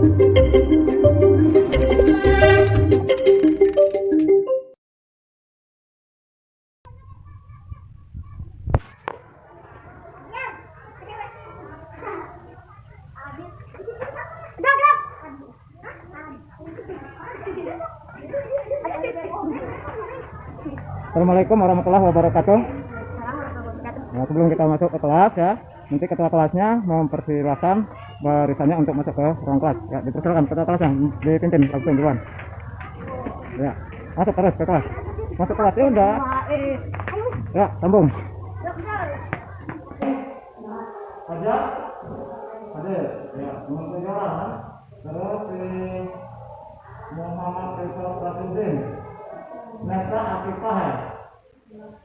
Assalamualaikum warahmatullahi wabarakatuh. Nah, sebelum kita masuk ke kelas ya, nanti ketua kelasnya mempersilahkan barisannya untuk masuk ke ruang kelas. Ya, dipersilakan ketua kelasnya dipimpin langsung duluan. Ya, masuk terus ke kelas. Masuk kelas ya udah. Ya, sambung. Ada? Ada. Ya, menunjukkan. Terus si Muhammad Rizal Rasuludin. Nesa Akifah ya?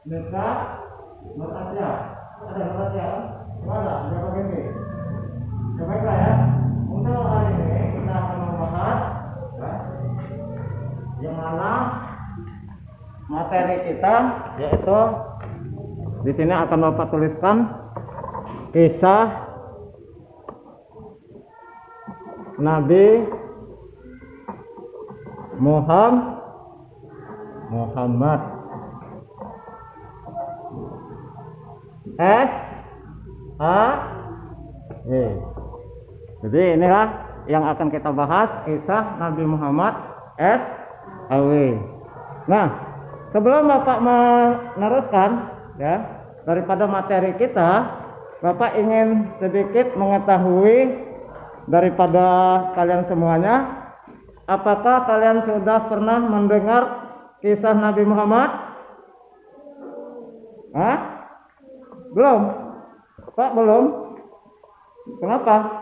Nesa Nur Asia. Ada Nur Asia? Mana? Berapa ini? Baiklah ya. Untuk hari ini kita akan membahas ya, yang mana materi kita yaitu di sini akan Bapak tuliskan kisah Nabi Muhammad S.A.W. Jadi inilah yang akan kita bahas, kisah Nabi Muhammad S.A.W. Nah, sebelum Bapak meneruskan ya daripada materi kita, Bapak ingin sedikit mengetahui daripada kalian semuanya, apakah kalian sudah pernah mendengar kisah Nabi Muhammad? Hah? Belum? Pak, belum? Kenapa?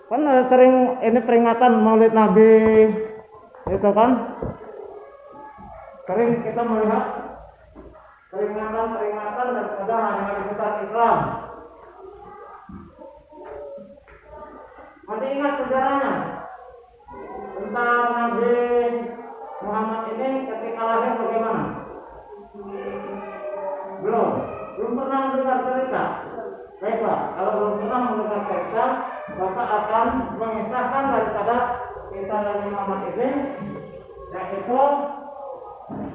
Kan sering ini peringatan Maulid Nabi itu kan? Sering kita melihat peringatan daripada hari-hari besar Islam. Masih ingat sejarahnya tentang Nabi Muhammad ini ketika lahir bagaimana? Belum pernah mendengar cerita. Baiklah, kalau belum pernah mendengar cerita, Bapak akan mengisahkan daripada kisah Nabi Muhammad ini, yaitu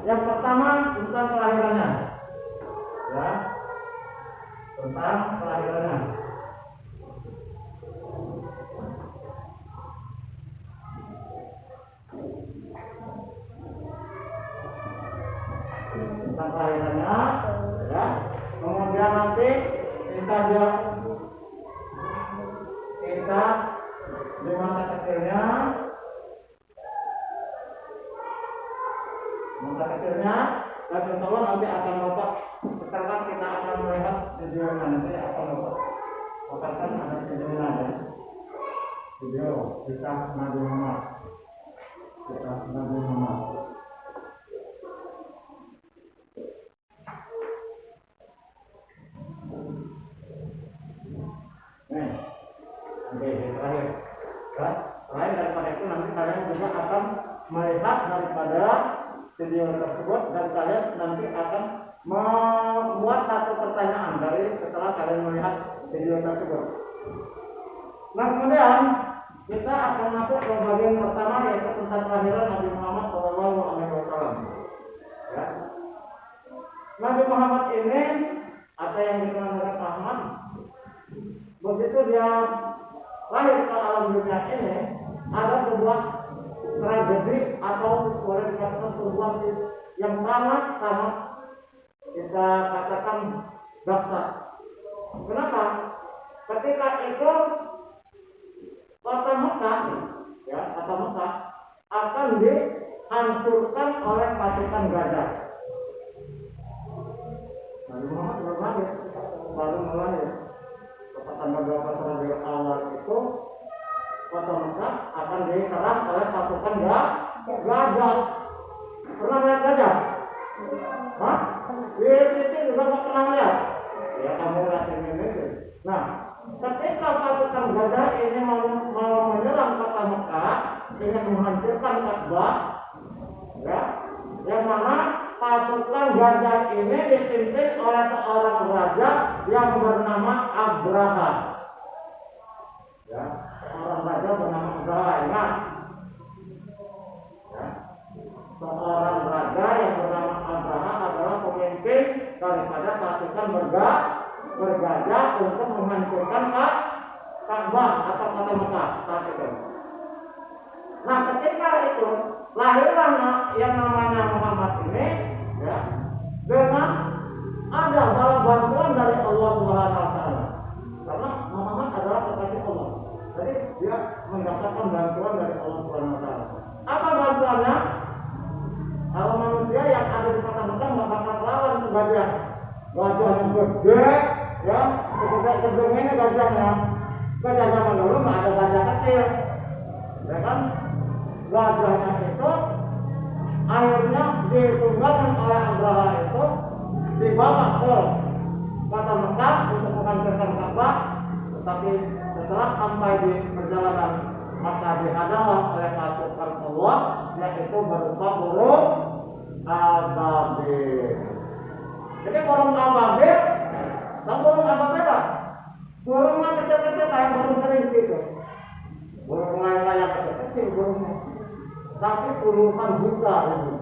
yang pertama tentang kelahirannya, ya, tentang kelahirannya. Tentang kelahirannya, ya. Kemudian nanti kisah di masa kecilnya, dan insya Allah nanti akan Bapak setelah kita akan melihat videonya, nanti akan Bapak akan ada videonya ya. Video kisah Nabi Muhammad. Terakhir daripada itu nanti kalian juga akan melihat daripada video tersebut dan kalian nanti akan membuat satu pertanyaan dari setelah kalian melihat video tersebut. Nah, kemudian kita akan masuk ke bagian pertama, yaitu tentang kelahiran Nabi Muhammad SAW. Ya. Nabi Muhammad ini ada yang dikenal dengan Muhammad. Begitu dia lahir ke alam dunia ini, ada sebuah tragedi atau boleh dikatakan sebuah yang sangat kita katakan dahsyat. Kenapa? Ketika itu kota Mekah akan dihancurkan oleh pasukan gajah. Nabi Muhammad baru melahir. Tanggal 12 Rabiul Awal itu kota Mekah akan diserang oleh pasukan gajah. Pernah lihat gajah? Hah? Di sini juga nggak pernah lihat. Ya, kamu lihat ini. Nah, ketika pasukan gajah ini mau menyerang kota Mekah, ingin menghancurkan Ka'bah, ya, yang mana pasukan gajah ini dipimpin oleh seorang raja yang bernama Abraha. Ya, seorang raja bergajah untuk menghancurkan Ka'bah atau kota Mekah saat itu. Nah, ketika itu lahirlah yang namanya Muhammad ini, ya, dengan ada bantuan dari Allah Subhanahu wa taala. Karena Muhammad adalah kekasih Allah. Jadi dia mendapatkan bantuan dari Allah Subhanahu wa taala. Apa bantuannya? Kalau manusia yang ada di kota Mekah nggak bakal lawan ke gajah. Gajah yang gede, ya, seperti gedung ini gajahnya. Gajah zaman dulu nggak ada gajah kecil, ya kan? Gajahnya itu akhirnya ditunggangi oleh Abraha itu dibawa ke kota Mekah untuk menghancurkan Ka'bah, tetapi setelah sampai di perjalanan maka dihadang oleh pasukan Allah, yaitu berupa burung ababil. Jadi burung ababil, dan burung ababil lah, burungnya kecil-kecil kayak burung serinci itu, burung layak kecil burungnya, tapi puluhan juta itu.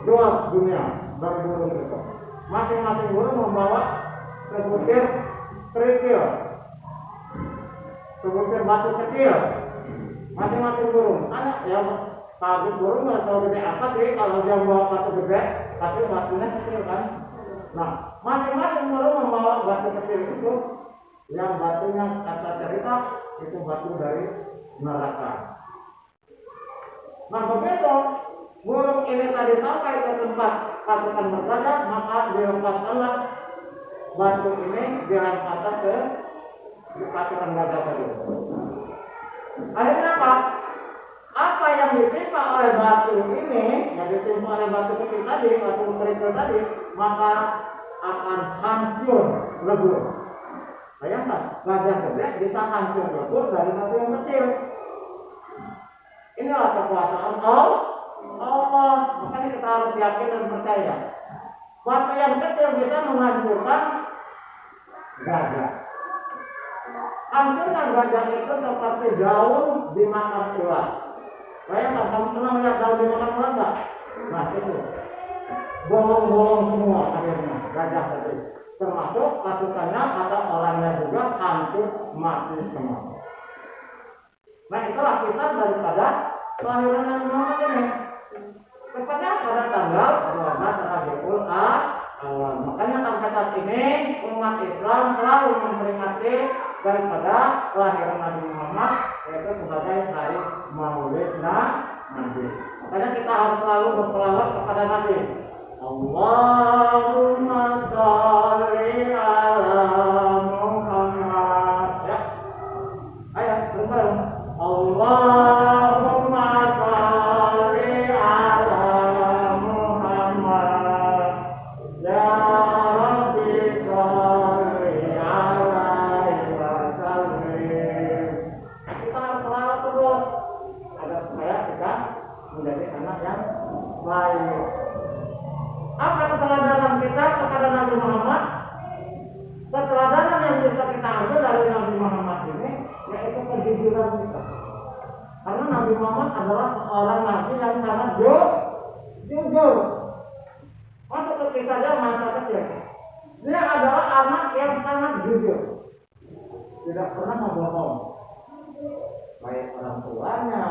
Dua dunia dari burung itu. Masing-masing burung membawa sebutir kerikil, sebutir batu kecil. Masing-masing burung. Anak ya, kabut burung nggak tahu gede apa sih kalau dia membawa batu gede, tapi batunya kecil kan. Nah, masing-masing burung membawa batu kecil itu, yang batunya kata cerita itu batu dari neraka. Nah, begitu burung ini tadi sampai ke tempat pasukan bergajah, maka dilepaskanlah batu ini dilemparkan ke pasukan gajah tadi. Akhirnya apa? Apa yang ditimpa oleh batu ini, yang ditimpa oleh batu kecil tadi, batu kerikil tadi, maka akan hancur lebur. Bayangkan, gajah gede bisa hancur lebur dari batu yang kecil. Inilah kekuasaan Allah. Makanya kita harus yakin dan percaya. Batu yang kecil bisa menghancurkan gajah. Hancurkan gajah itu seperti daun dimakan ular. Bayangkan, kamu pernah melihat daun dimakan ular nggak? Nah itu, bolong-bolong semua akhirnya gajah tadi. Termasuk pasukannya atau orangnya juga hancur mati semua. Nah itulah kisah daripada kelahiran Nabi Muhammad ini. Tepatnya pada tanggal 12 Rabiul Awal. Makanya sampai saat ini umat Islam selalu memperingati daripada kelahiran Nabi Muhammad, yaitu sebagai hari Maulid Nabi. Makanya kita harus selalu berselawat kepada Nabi. Allahumma sholli ala Muhammad. Ya. Ayo, bareng. Allahumma sholli ala Muhammad. Ya Rabbi sholli alaihi wasallim. Kita harus selawat terus agar supaya kita menjadi anak yang baik. Apa keteladanan kita kepada Nabi Muhammad? Keteladanan yang bisa kita ambil dari Nabi Muhammad ini, yaitu kejujuran kita. Karena Nabi Muhammad adalah seorang nabi yang sangat jujur. Masuk ke kisah dia masa kecil. Dia adalah anak yang sangat jujur. Tidak pernah membohong. Baik orang tuanya,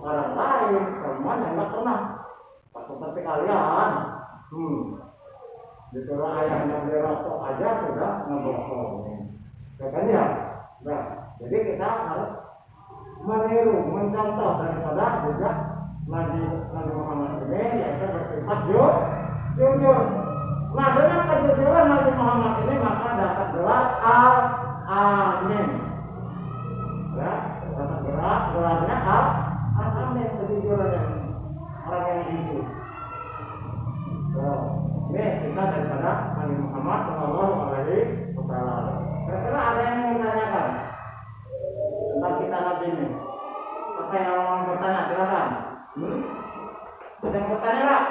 orang lain, semuanya nggak pernah. Seperti kalian. Disuruh ayahnya beli rokok aja sudah ngebohong. Kan ya? Nah, jadi kita harus meniru, mencontoh daripada juga Nabi Muhammad ini, yaitu bersifat jujur. Nah, dengan kejujuran Nabi Muhammad ini maka dapat gelar Al-Amin. Ya, dapat gelarnya Al-Amin, kejujuran orang yang jujur. Ini kita daripada Nabi Muhammad Shallallahu Alaihi Wasallam. Kira-kira ada yang mau menanyakan tentang kita Nabi ini? Apa yang mau bertanya? Silakan. Ada yang bertanya nggak?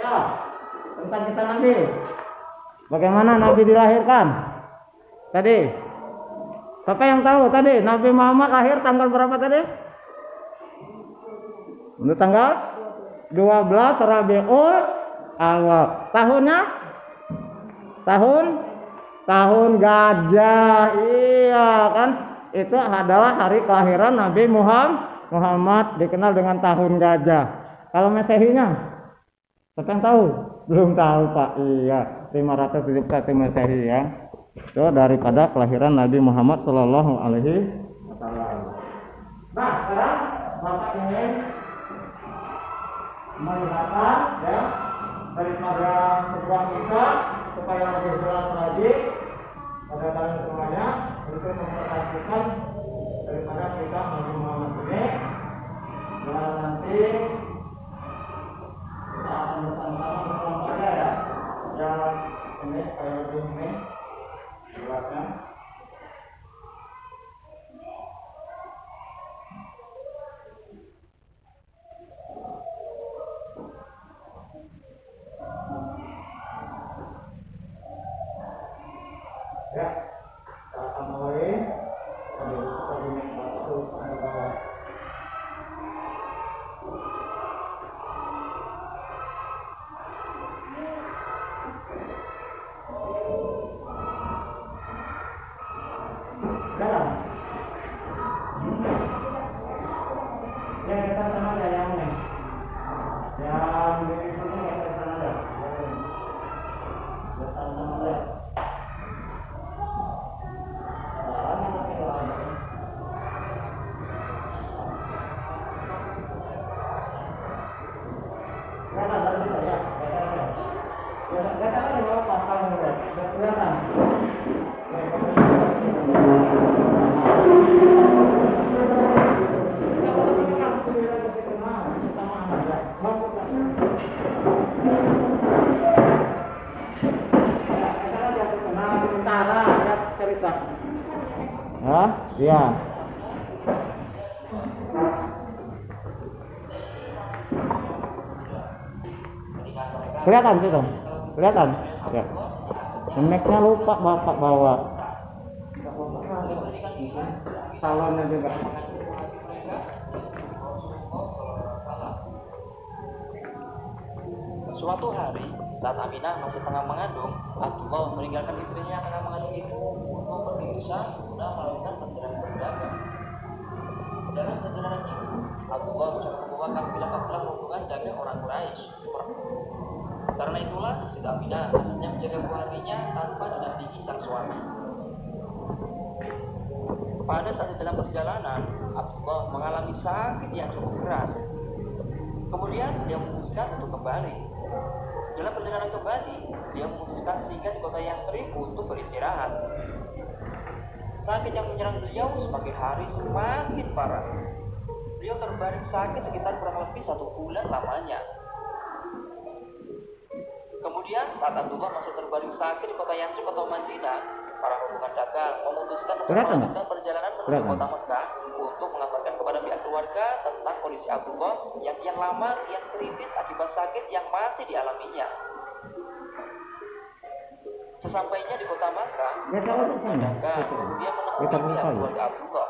Ya, tentang kita Nabi. Bagaimana Nabi dilahirkan? Tadi. Siapa yang tahu tadi? Nabi Muhammad lahir tanggal berapa tadi? Untuk tanggal 12 Rabiul Awal. Tahunnya tahun gajah. Iya kan, itu adalah hari kelahiran Nabi Muhammad, dikenal dengan tahun gajah. Kalau Masehinya siapa yang tahu? Belum tahu Pak. Iya, 571 Masehi ya. Itu daripada kelahiran Nabi Muhammad Shallallahu Alaihi Wasallam. Nah, sekarang Bapak ingin melihatkan ya daripada sebuah kisah supaya lebih jelas lagi pada kalian semuanya, untuk memperhatikan daripada kisah Nabi Muhammad ini. Dan nanti kita akan bersama-sama berkelompok ya, yang ini saya lebih ini jelaskan. Ya, kita akan mulai. Ya. Kelihatan situ? Kelihatan? Ya. Mic-nya lupa Bapak bawa. Salonnya juga. Suatu hari, saat Aminah masih tengah mengandung, Abdullah meninggalkan istrinya yang tengah mengandung itu untuk pergi ke Syam guna melakukan perjalanan berdagang. Dalam perjalanan itu, Abdullah bersama membawa kafilah-kafilah rombongan dagang orang Quraisy. Karena itulah Siti Aminah akhirnya menjaga buah hatinya tanpa didampingi sang suami. Pada saat dalam perjalanan, Abdullah mengalami sakit yang cukup keras. Kemudian dia memutuskan untuk kembali. Dalam perjalanan kembali, dia memutuskan singgah di kota Yathrib untuk beristirahat. Sakit yang menyerang beliau semakin hari semakin parah. Beliau terbaring sakit sekitar kurang lebih 1 bulan lamanya. Kemudian saat Abdullah masih terbaring sakit di kota Yathrib atau Madinah, para rombongan dagang memutuskan untuk melanjutkan perjalanan menuju kota Mekah untuk mengabarkan kepada pihak keluarga tentang kondisi Abdullah yang kian lama kian kritis akibat sakit yang masih dialaminya. Sesampainya di kota Makkah, dagang kemudian menemui pihak keluarga Abdullah.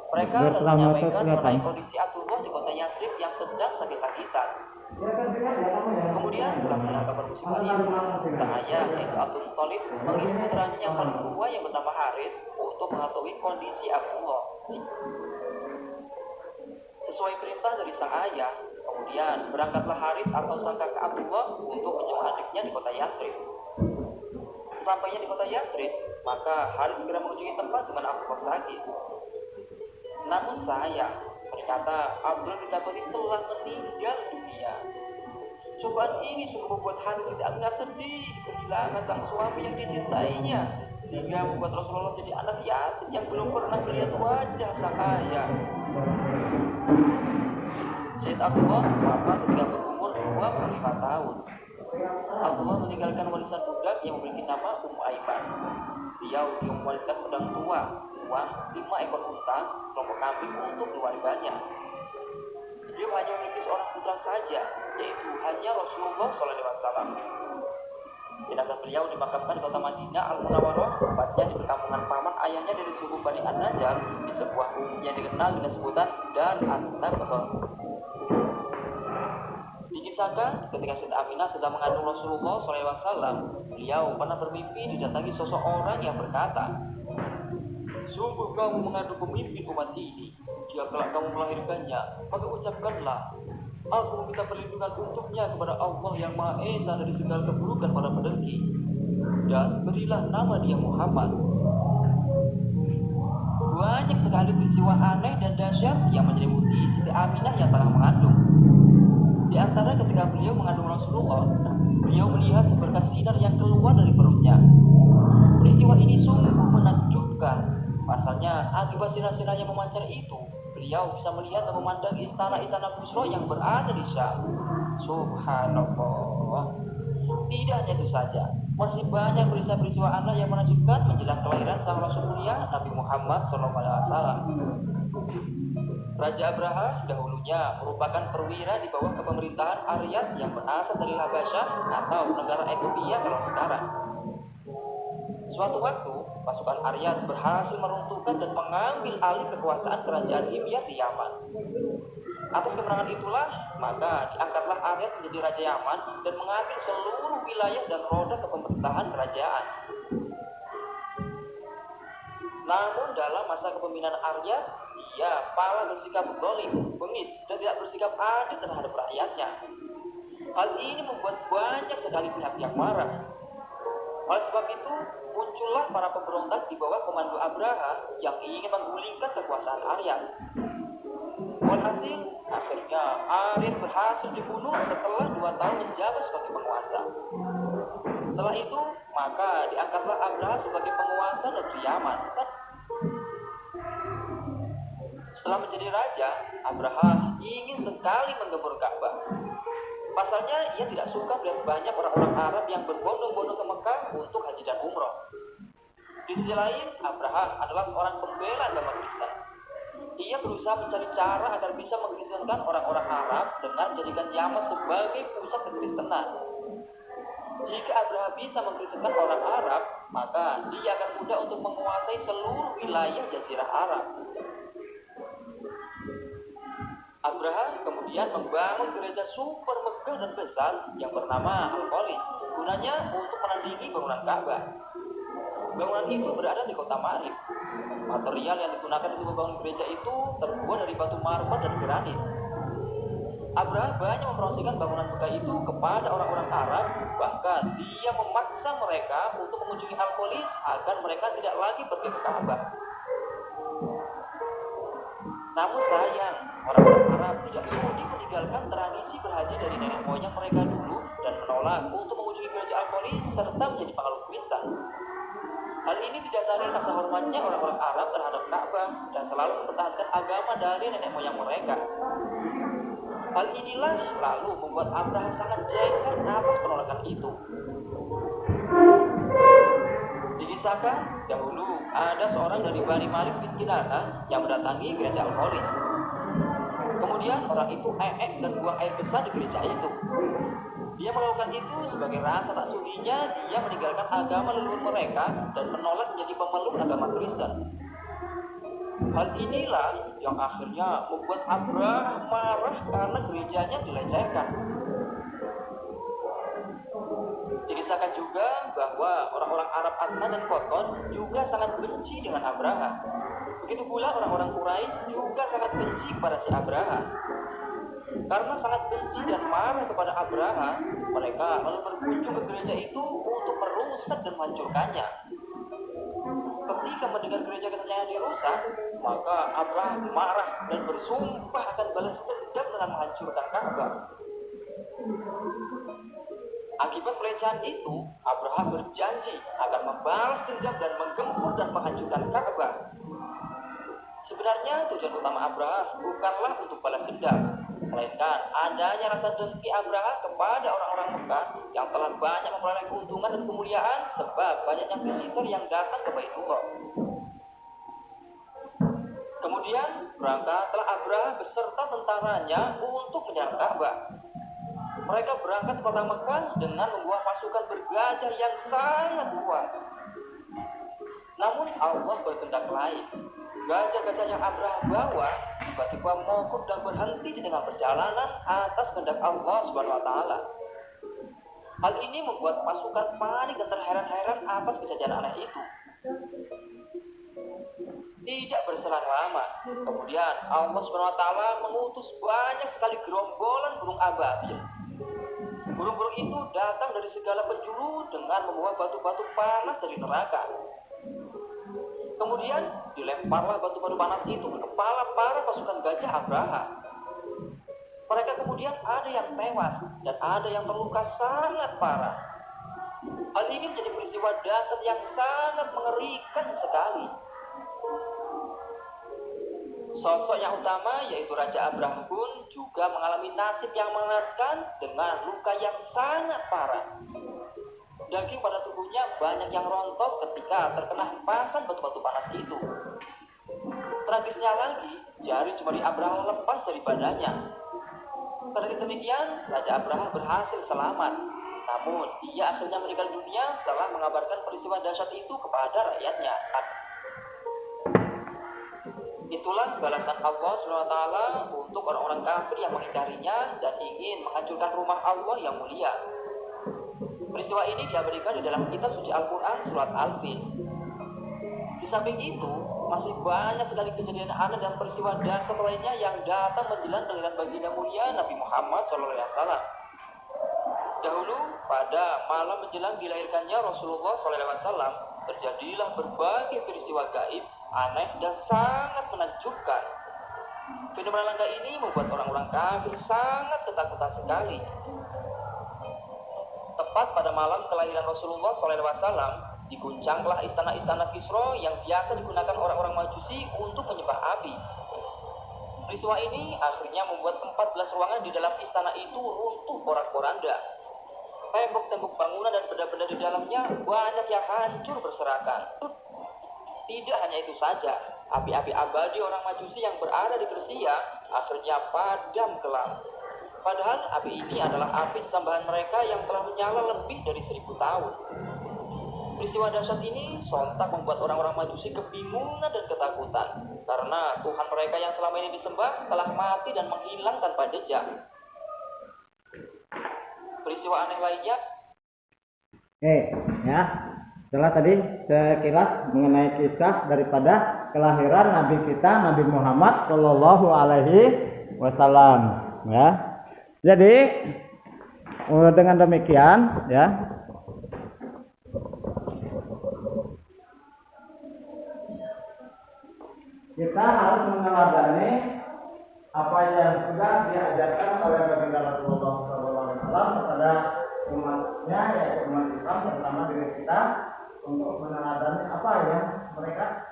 Mereka lalu menyampaikan mengenai kondisi Abdullah di kota Yathrib yang sedang sakit-sakitan. Kemudian setelah mendengar kabar musibah itu, sang ayah yaitu Abdul Muthalib mengirim putranya yang paling tua yang bernama Haris untuk mengetahui kondisi Abdullah. Sesuai perintah dari sang ayah, kemudian berangkatlah Haris atau sang kakak Abdullah untuk menjemput adiknya di kota Yathrib. Sesampainya di kota Yathrib, maka Haris segera mengunjungi tempat di mana Abdullah sakit. Namun sayang, ternyata Abdullah didapati telah meninggal dunia. Cobaan ini sungguh membuat Haris tidak sedih kehilangan sang suami yang dicintainya, sehingga membuat Rasulullah menjadi anak yatim yang belum pernah melihat wajah sang ayah. Sayyid Abdullah wafat ketika berumur 25 tahun. Abdullah meninggalkan warisan budak yang memiliki nama Aiman. Dia mewariskan pedang tua, uang, 5 ekor unta, sekelompok kambing untuk keluarganya. Beliau hanya memiliki seorang putra saja, yaitu hanya Rasulullah SAW. Jenazah beliau dimakamkan di kota Madinah Al-Munawwarah, tepatnya di perkampungan paman ayahnya dari suku Bani An-Najjar di sebuah bumi yang dikenal dengan sebutan Dar At-Tabgha. Di Dikisahkan ketika Siti Aminah sedang mengandung Rasulullah SAW, beliau pernah bermimpi didatangi sosok orang yang berkata, "Sungguh kamu mengandung pemimpin umat ini. Jika kelak kamu melahirkannya, maka ucapkanlah, aku meminta perlindungan untuknya kepada Allah yang Maha Esa dari segala keburukan para pendengki. Dan berilah nama dia Muhammad." Banyak sekali peristiwa aneh dan dahsyat yang menyelimuti Siti Aminah yang tengah mengandung. Di antara ketika beliau mengandung Rasulullah, beliau melihat seberkas sinar yang keluar dari perutnya. Peristiwa ini sungguh menakjubkan. Pasalnya, akibat sinar-sinar yang memancar itu, beliau bisa melihat dan memandang istana-istana Busra yang berada di Syam. Subhanallah. Tidak hanya itu saja, masih banyak peristiwa-peristiwa aneh yang menakjubkan menjelang kelahiran sang Rasul mulia Nabi Muhammad SAW. Raja Abraha dahulunya merupakan perwira di bawah kepemerintahan Aryat yang berasal dari Habasyah atau negara Ethiopia kalau sekarang. Suatu waktu, pasukan Aryat berhasil meruntuhkan dan mengambil alih kekuasaan kerajaan Himyar di Yaman. Atas kemenangan itulah, maka diangkatlah Aryat menjadi Raja Yaman dan mengambil seluruh wilayah dan roda kepemerintahan kerajaan. Namun dalam masa kepemimpinan Aryat, dia malah bersikap zalim, bengis, dan tidak bersikap adil terhadap rakyatnya. Hal ini membuat banyak sekali pihak yang marah. Oleh sebab itu, muncullah para pemberontak di bawah komando Abraha yang ingin menggulingkan kekuasaan Aryat. Walhasil, akhirnya Aryat berhasil dibunuh setelah 2 tahun menjabat sebagai penguasa. Setelah itu, maka diangkatlah Abraha sebagai penguasa negeri Yaman. Setelah menjadi raja, Abraha ingin sekali menggempur Ka'bah. Pasalnya, ia tidak suka melihat banyak orang-orang Arab yang berbondong-bondong ke Mekah untuk haji dan umroh. Di sisi lain, Abraha adalah seorang pembela agama Kristen. Ia berusaha mencari cara agar bisa mengkristenkan orang-orang Arab dengan menjadikan Yaman sebagai pusat kekristenan. Jika Abraha bisa mengkristenkan orang Arab, maka dia akan mudah untuk menguasai seluruh wilayah Jazirah Arab. Abraha kemudian membangun gereja super megah dan besar yang bernama Al-Qolis, gunanya untuk menandingi bangunan Ka'bah. Bangunan itu berada di kota Marib. Material yang digunakan untuk membangun gereja itu terbuat dari batu marmer dan granit. Abraha banyak mempromosikan bangunan megah itu kepada orang-orang Arab, bahkan dia memaksa mereka untuk mengunjungi Al-Qolis agar mereka tidak lagi pergi ke Ka'bah. Namun sayang, orang-orang Arab tidak sudi meninggalkan tradisi berhaji dari nenek moyang mereka dulu dan menolak untuk mengunjungi gereja Al-Qolis serta menjadi pengalut Kristen. Hal ini didasari rasa hormatnya orang-orang Arab terhadap Ka'bah dan selalu mempertahankan agama dari nenek moyang mereka. Hal inilah lalu membuat Abraha sangat jengkel atas penolakan itu. Dikisahkan, dahulu ada seorang dari Bani Malik bin Kinanah yang mendatangi gereja Al-Qolis. Kemudian orang itu dan buang air besar di gereja itu. Dia melakukan itu sebagai rasa tak sudinya dia meninggalkan agama leluhur mereka dan menolak menjadi pemeluk agama Kristen. Hal inilah yang akhirnya membuat Abraha marah karena gerejanya dilecehkan. Dikisahkan juga bahwa orang-orang Arab Adnan dan Qoton juga sangat benci dengan Abraha. Begitu pula orang-orang Quraisy juga sangat benci kepada si Abraha. Karena sangat benci dan marah kepada Abraha, mereka lalu berkunjung ke gereja itu untuk merusak dan menghancurkannya. Ketika mendengar gereja kesayangan dirusak, maka Abraha marah dan bersumpah akan balas dendam dengan menghancurkan Ka'bah. Akibat pelecehan itu, Abraha berjanji akan membalas dendam dan menggempur dan menghancurkan Ka'bah. Sebenarnya tujuan utama Abraha bukanlah untuk balas dendam, melainkan adanya rasa dengki Abraha kepada orang-orang Mekah yang telah banyak memperoleh keuntungan dan kemuliaan sebab banyaknya visitor yang datang ke Baitullah. Kemudian berangkatlah Abraha beserta tentaranya untuk menyerang Ka'bah. Mereka berangkat ke kota Mekah dengan membawa pasukan bergajah yang sangat kuat. Namun Allah berkehendak lain. Gajah-gajah yang Abraha bawa tiba-tiba mogok dan berhenti di tengah perjalanan atas kehendak Allah Subhanahu wa taala. Hal ini membuat pasukan panik dan terheran-heran atas kejadian aneh itu. Tidak berselang lama, kemudian Allah Subhanahu wa taala mengutus banyak sekali gerombolan burung ababil. Burung-burung itu datang dari segala penjuru dengan membawa batu-batu panas dari neraka. Kemudian dilemparlah batu-batu panas itu ke kepala para pasukan gajah Abraha. Mereka kemudian ada yang tewas dan ada yang terluka sangat parah. Hal ini menjadi peristiwa dahsyat yang sangat mengerikan sekali. Sosok yang utama yaitu Raja Abraha pun juga mengalami nasib yang mengenaskan dengan luka yang sangat parah. Daging pada tubuhnya banyak yang rontok ketika terkena hempasan batu-batu panas itu. Tragisnya lagi, jari jemari Abraha lepas dari badannya. Kendati demikian, Raja Abraha berhasil selamat. Namun, ia akhirnya meninggal dunia setelah mengabarkan peristiwa dahsyat itu kepada rakyatnya. Itulah balasan Allah SWT untuk orang-orang kafir yang mengingkarinya dan ingin menghancurkan rumah Allah yang mulia. Peristiwa ini diabadikan di dalam kitab suci Al-Quran surat Al-Fil. Di samping itu, masih banyak sekali kejadian aneh dan peristiwa dahsyat lainnya yang datang menjelang kelahiran baginda mulia Nabi Muhammad SAW. Dahulu, pada malam menjelang dilahirkannya Rasulullah SAW, terjadilah berbagai peristiwa gaib, aneh dan sangat menakjubkan. Fenomena langka ini membuat orang-orang kafir sangat ketakutan sekali. Tepat pada malam kelahiran Rasulullah SAW, diguncanglah istana-istana Kisra yang biasa digunakan orang-orang Majusi untuk menyembah api. Peristiwa ini akhirnya membuat 14 ruangan di dalam istana itu runtuh porak-poranda. Tembok-tembok bangunan dan benda-benda di dalamnya banyak yang hancur berserakan. Tidak hanya itu saja, api-api abadi orang Majusi yang berada di Persia akhirnya padam kelam. Padahal api ini adalah api sesembahan mereka yang telah menyala lebih dari 1000 tahun. Peristiwa dahsyat ini sontak membuat orang-orang Majusi kebingungan dan ketakutan karena Tuhan mereka yang selama ini disembah telah mati dan menghilang tanpa jejak. Peristiwa aneh lainnya. Ya. Setelah tadi sekilas mengenai kisah daripada kelahiran Nabi kita Nabi Muhammad Shallallahu Alaihi Wasallam, ya. Jadi dengan demikian, ya, kita harus meneladani apa yang sudah diajarkan oleh baginda Rasulullah SAW kepada umatnya, yaitu umat Islam, terutama diri kita, untuk meneladani apa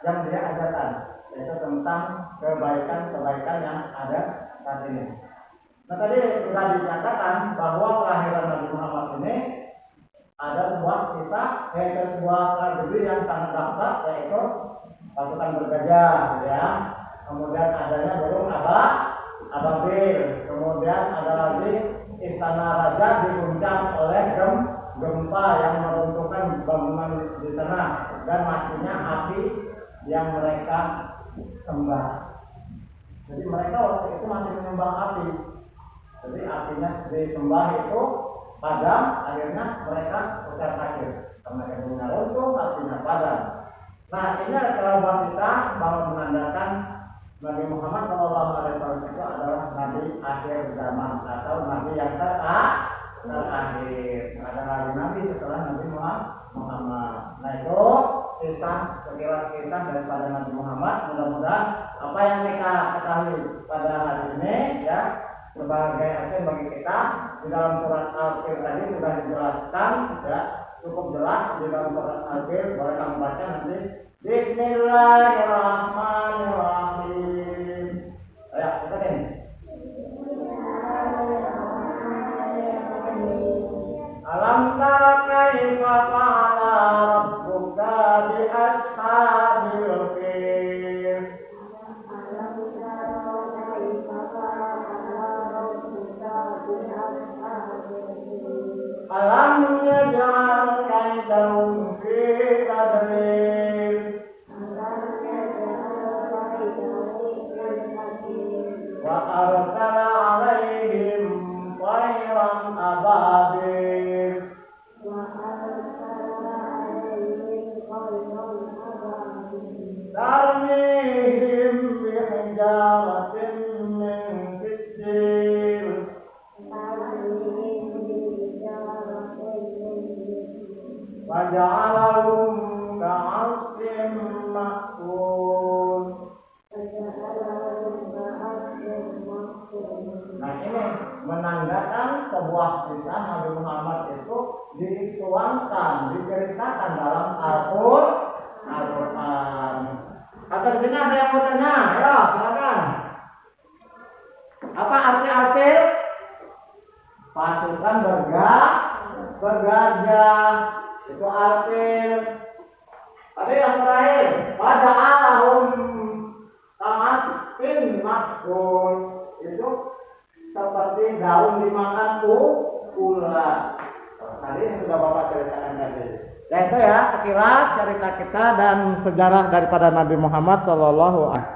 yang dia ajarkan, yaitu tentang kebaikan-kebaikan yang ada saat ini. Nah, tadi sudah dinyatakan bahwa kelahiran Nabi Muhammad ini ada sebuah kisah, yaitu sebuah tragedi yang sangat dahsyat, yaitu pasukan bergajah, ya. Kemudian adanya burung ababil, kemudian ada lagi istana raja diguncang oleh gempa yang meruntuhkan bangunan di sana dan matinya api yang mereka sembah. Jadi mereka waktu itu masih menyembah api. Jadi apinya disembah itu padam, akhirnya mereka ucap kafir karena gedungnya runtuh, apinya padam. Nah, ini adalah sebuah kisah bahwa menandakan Nabi Muhammad SAW itu adalah Nabi akhir zaman atau Nabi yang terakhir. Ada lagi Nabi setelah Nabi Muhammad. Nah, itu sekilas kisah daripada Nabi Muhammad. Mudah-mudahan apa yang kita ketahui pada hari ini, ya, sebagai action bagi kita di dalam surat Al-Fil tadi sudah dijelaskan, ya, cukup jelas di dalam surat Al-Fil. Boleh kamu baca nanti. Bismillahirrahmanirrahim. Ayo, kita ini. Alam tara kaifa fa'ala rabbuka bi ashabil fil. Alam tara kaifa fa'ala rabbuka bi ashabil fil. Alam yaj'al kaidahum fi tadlil. Alam yaj'al wa arsala 'alaihim tayran ababil tarmihim bihijaratin min sijil waja'alahum ka'asfin ma'kul. Nah ini menandakan sebuah kisah Nabi Muhammad itu dituangkan, diceritakan dalam Al-Quran. Atau di sini ada yang mau tanya? Ayo silakan. Apa arti pasukan bergajah? Itu arti. Ada yang terakhir. Pada alahum ka'asfin ma'kul. Itu seperti daun dimakan ular. Tadi yang sudah Bapak ceritakan tadi. Ya itu ya sekilas cerita kita dan sejarah daripada Nabi Muhammad Sallallahu Alaihi Wasallam.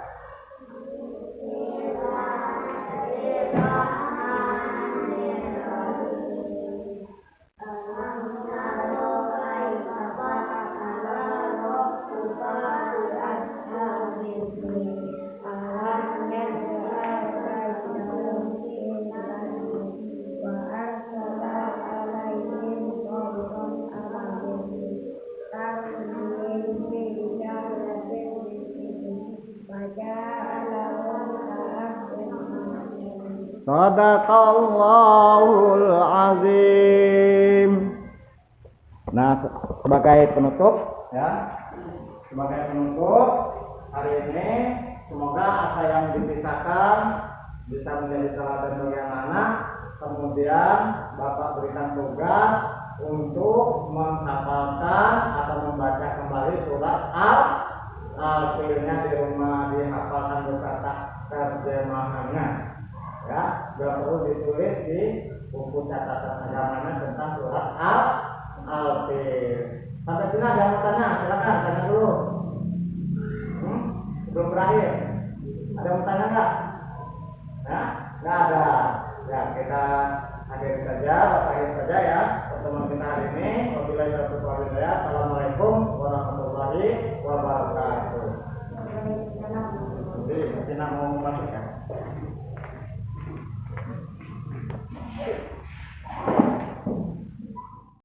Sadaqallahul azim. Nah, sebagai penutup ya. Sebagai penutup hari ini semoga apa yang dipisahkan bisa menjadi teladan bagi anak-anak. Kemudian Bapak berikan tugas untuk menghafalkan atau membaca kembali surat Al-Filnya di rumah, dihafalkan beserta terjemahannya. Ya, sudah perlu ditulis di buku catatan agamanya tentang surat Al-Fil. Sampai sini ada yang mau tanya, silakan tanya dulu. Sebelum berakhir, ada yang mau tanya nggak? Nah, nggak ada. Ya, kita akhiri saja, akhir saja ya pertemuan kita hari ini. Wabillahi taufiq wal hidayah. Assalamualaikum.